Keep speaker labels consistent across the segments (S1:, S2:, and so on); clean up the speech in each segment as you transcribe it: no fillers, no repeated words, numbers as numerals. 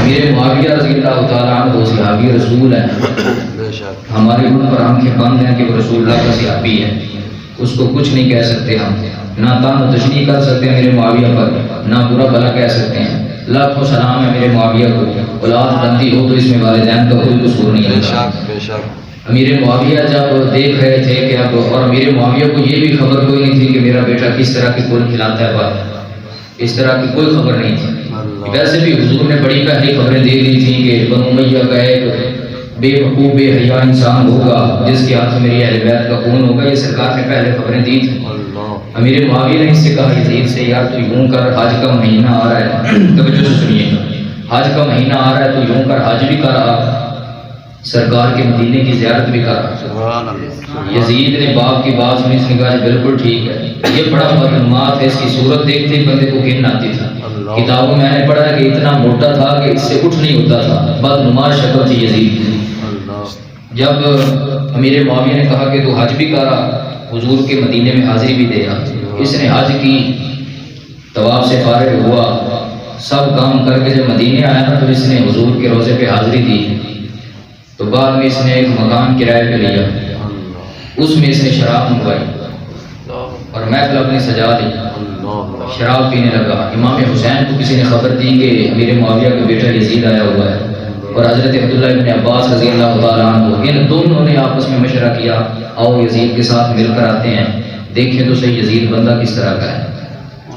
S1: امیر معاویہ رضی اللہ تعالیٰ عنہ وہ صحابی رسول ہے، ہمارے ان پر آنکھیں بند ہیں کہ وہ رسول اللہ کا صحابی ہے، اس کو کچھ نہیں کہہ سکتے ہم، نہ تان و تشریح کر سکتے ہیں میرے معاویہ پر، نہ برا بھلا کہہ سکتے ہیں۔ لاکھوں سلام ہے میرے معاویہ کو، اولاد بنتی ہو تو اس میں والدین کا کوئی قصور نہیں ہوتا۔ امیر معاویہ جب دیکھ رہے تھے کہ اب، اور امیر معاویہ کو یہ بھی خبر کوئی نہیں تھی کہ میرا بیٹا کس طرح کی گل کھلاتا ہے، بات اس طرح کی کوئی خبر نہیں تھی۔ ویسے بھی حضور نے بڑی پہلی خبریں دے دی تھیں کہ بنو امیہ کا ایک بے وقوف بے حیا انسان ہوگا جس کے ہاتھ میری اہل بیت کا خون ہوگا، یہ سرکار نے پہلے خبریں دی تھیں۔ امیر معاویہ نے اس سے کہا یزید سے، یار تو یوں کر، حج کا مہینہ آ رہا ہے، توجہ سے سنیے، حج کا مہینہ آ رہا ہے تو یوں کر، حج بھی کر، سرکار کے مدینے کی زیارت بھی کر۔ یزید نے باپ کی بات سنی، اس نے کہا بالکل ٹھیک ہے، یہ بڑا بدنما تھا، اس کی صورت دیکھتے ہی بندے کو گھن آتی تھی۔ کتابوں میں نے پڑھا ہے کہ اتنا موٹا تھا کہ اس سے اٹھ نہیں ہوتا تھا، بدنما شکل تھی یزید کی۔ جب امیر معاویہ نے کہا کہ تو حج بھی کرا، حضور کے مدینے میں حاضری بھی دے رہا، اس نے حج کی، طواف سے فارغ ہوا، سب کام کر کے جب مدینے آیا نا تو اس نے حضور کے روضے پہ حاضری دی۔ تو بعد میں اس نے ایک مکان کرائے پہ لیا، اس میں اس نے شراب منگوائی اور محفل اپنی سجا دی، شراب پینے لگا۔ امام حسین کو کسی نے خبر دی کہ امیر معاویہ کا بیٹا یزید آیا ہوا ہے، اور حضرت عبداللہ ابن عباس رضی اللہ تعالیٰ عنہ، ان دونوں نے آپس میں مشورہ کیا، آؤ یزید کے ساتھ مل کر آتے ہیں، دیکھیں تو صحیح یزید بندہ کس طرح کا ہے۔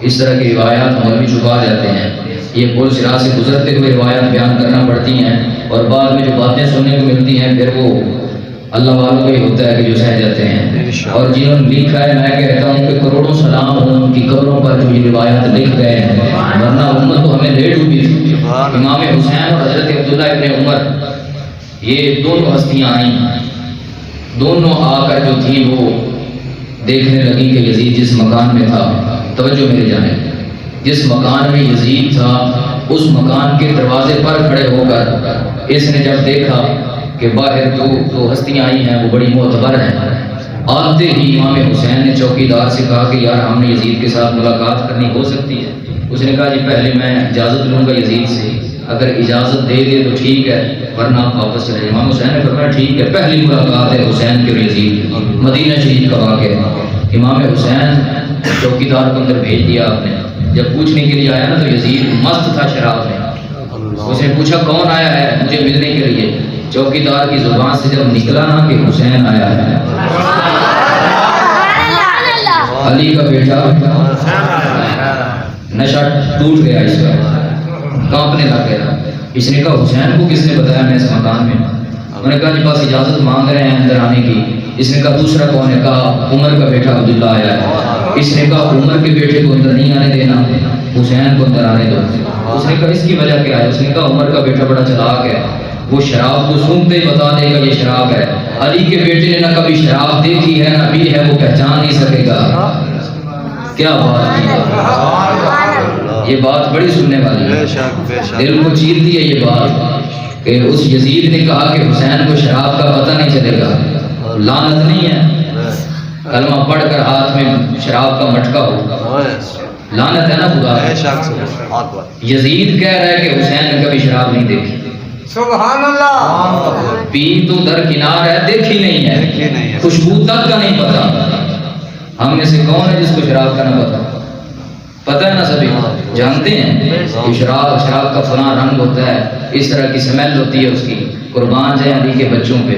S1: اس طرح کی روایات مولوی چھپا جاتے ہیں، یہ پل صراط سے گزرتے ہوئے روایات بیان کرنا پڑتی ہیں، اور بعد میں جو باتیں سننے کو ملتی ہیں پھر وہ اللہ والوں کو ہی ہوتا ہے کہ جو سہ جاتے ہیں۔ اور جنہوں نے لکھا ہے، میں کہتا ہوں کہ کروڑوں سلام ہوں ان کی قبروں پر جو یہ روایات لکھ گئے ہیں، ورنہ امت تو ہمیں لے ڈوبی تھی۔ امام حسین اور حضرت عبداللہ ابن عمر، یہ دونوں ہستیاں آئیں، دونوں آ کر جو تھیں وہ دیکھنے لگی کہ یزید جس مکان میں تھا، توجہ میرے جانب، جس مکان میں یزید تھا اس مکان کے دروازے پر کھڑے ہو کر اس نے جب دیکھا کہ باہر جو ہستیاں آئی ہیں وہ بڑی معتبر ہیں، آتے ہی امام حسین نے چوکیدار سے کہا کہ یار ہم نے یزید کے ساتھ ملاقات کرنی ہو سکتی ہے؟ اس نے کہا جی پہلے میں اجازت لوں گا یزید سے، اگر اجازت دے دے تو ٹھیک ہے ورنہ آپ واپس چلے۔ امام حسین نے فرمایا ٹھیک ہے۔ پہلی ملاقات ہے حسین کے اور یزید کی، مدینہ شریف کا واقعہ۔ امام حسین چوکیدار کو اندر بھیج دیا آپ نے، جب پوچھنے کے لیے آیا نا تو یزید مست تھا شراب میں، اس نے پوچھا کون آیا ہے مجھے ملنے کے لیے؟ چوکیدار کی زبان سے جب نکلا نا کہ حسین آیا ہے، علی کا بیٹا، نشہ ٹوٹ گیا اس کا، کانپنے لگ گیا۔ اس نے کہا حسین کو کس نے بتایا میں اس مکان میں؟ انہوں نے کہا جی بس اجازت مانگ رہے ہیں اندر آنے کی۔ اس نے کہا دوسرا کون ہے؟ کہا عمر کا بیٹا عبداللہ آیا ہے۔ اس نے کہا عمر کے بیٹے کو اندر نہیں آنے دینا، حسین کو اندر آنے دو۔ اس نے کہا اس کی وجہ کیا ہے؟ اس نے کہا عمر کا بیٹا بڑا چلاک ہے، وہ شراب کو سونگتے ہی بتا دے گا یہ شراب ہے۔ علی کے بیٹے نے نہ کبھی شراب دیکھی ہے نہ پی ہے، وہ پہچان نہیں سکے گا۔ کیا بات ہے، یہ بات بڑی سننے والی ہے، دل کو چیرتی ہے یہ بات کہ اس یزید نے کہا کہ حسین کو شراب کا پتہ نہیں چلے گا۔ لعنت نہیں ہے، کلمہ پڑھ کر ہاتھ میں شراب کا مٹکا ہو، لعنت ہے نا خدا۔ یزید کہہ رہا ہے کہ حسین نے کبھی شراب نہیں دیکھی،
S2: سبحان اللہ۔
S1: پی تو درکنار ہے، دیکھی نہیں ہے، خوشبو تک کا نہیں پتا۔ ہم میں سے کون ہے جس کو شراب کا نہ پتہ ہے نا؟ سبھی جانتے ہیں کہ شراب کا فلاں رنگ ہوتا ہے، اس طرح کی سمیل ہوتی ہے اس کی۔ قربان جائیں علی کے بچوں پہ،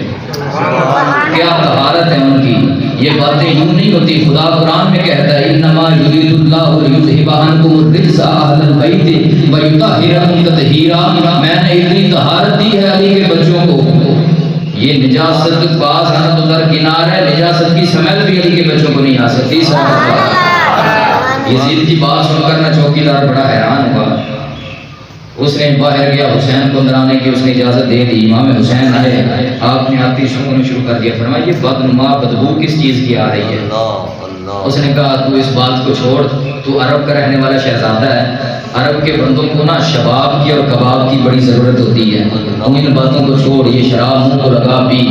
S1: کیا طہارت ہے ان کی۔ یہ باتیں یوں نہیں ہوتی، خدا قرآن میں کہتا ہے انما یرید اللہ لیذھب عنکم الرجس اہل البیت ویطہرکم تطہیرا، میں نے اتنی طہارت دی ہے علی کے بچوں کو، یہ نجاست باز ہے تو درکنار ہے، نجاست کی سمیل بھی علی کے بچوں کو نہیں آ سکتی۔ یزید کی بات سن کر نہ چوکیدار بڑا حیران ہوا، اس نے باہر گیا، حسین کو اندر آنے کی اس نے اجازت دے دی۔ امام حسین آئے، آپ نے آتی سنگنا شروع کر دیا، فرمایا یہ بدنما بدبو کس چیز کی آ رہی ہے؟ اس نے کہا تو اس بات کو چھوڑ، تو عرب کا رہنے والا شہزادہ ہے، عرب کے بندوں کو نا شباب کی اور کباب کی بڑی ضرورت ہوتی ہے، تم ان باتوں کو چھوڑ، یہ شراب منہ کو لگا پی۔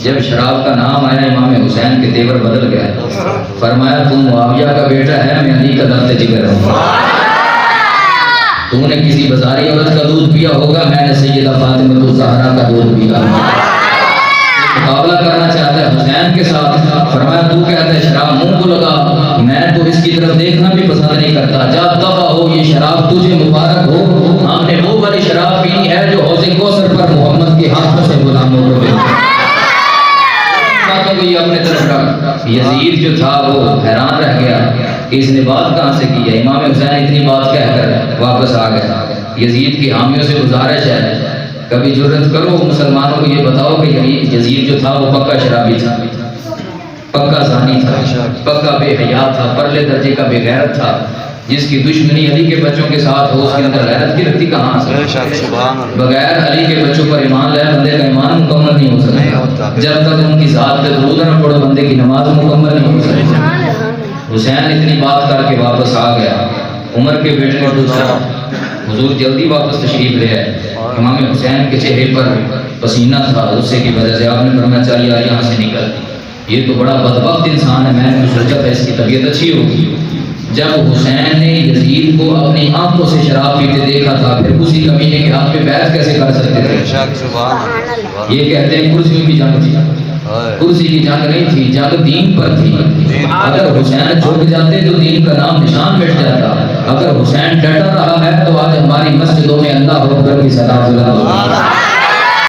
S1: جب شراب کا نام آیا امام حسین کے تیور بدل گئے، فرمایا تم معاویہ کا بیٹا ہے، میں علی کا دست جگر ہوں۔ تو نے کسی بازاری عورت کا دودھ پیا ہوگا، میں نے سیدہ فاطمہ الزہرا کا دودھ پیا۔ مقابلہ کرنا چاہتا ہے حسین کے ساتھ، فرمایا تو کہتا ہے شراب منہ کو لگا، میں تو اس کی طرف دیکھنا بھی پسند نہیں کرتا، جا دفع ہو، یہ شراب تجھے مبارک ہو، ہم نے وہ والی شراب پینی ہے جو حوض کوثر پر محمد کے ہاتھوں سے غلاموں کو ملی۔ باتوں کو یہ اپنے طرف رکھ۔ یزید جو تھا وہ حیران رہ گیا کہ اس نے بات کہاں سے کی ہے۔ امام حسین اتنی بات کہہ کر واپس آ گیا۔ یزید کی حامیوں سے گزارش ہے، کبھی جرت کرو مسلمانوں کو یہ بتاؤ کہ یزید جو تھا وہ پکا شرابی تھا، پکا زانی تھا، پکا بے حیا تھا، پرلے درجے کا بے غیرت تھا، جس کی دشمنی علی کے بچوں کے ساتھ ہو اس کے اندر غیرت کی رکھتی کہاں سے؟ بغیر علی کے بچوں پر ایمان لائے بندے کا ایمان مکمل نہیں ہو سکتا، جب تک ان کی ذات پہ درود نہ پڑھو بندے کی نماز مکمل نہیں ہو سکتی۔ حسین اتنی بات کر کے واپس آ گیا۔ عمر کے بیٹے نے دوسرا، حضور جلدی واپس تشریف لے آئے۔ امام حسین کے چہرے پر پسینہ تھا، غصے کی وجہ سے آپ نے فرمایا چل یار یہاں سے نکل، یہ تو بڑا بدبخت انسان ہے، میں نے سوچا تھا اس کی طبیعت اچھی ہوگی۔ جب حسین نے یزید کو اپنی آنکھوں سے شراب پیتے دیکھا تھا، پھر اسی کمینے کے ہاتھ پہ بیعت کیسے کر سکتے تھے؟ یہ کہتے ہیں کرسیوں کی جنگ تھی، کرسی کی جنگ نہیں تھی، جنگ دین پر تھی۔ اگر حسین جھک جاتے تو دین کا نام نشان مٹ جاتا، اگر حسین ڈٹا رہا ہے تو آج ہماری مسجدوں میں اللہ اکبر کی صدا بلند ہوگی۔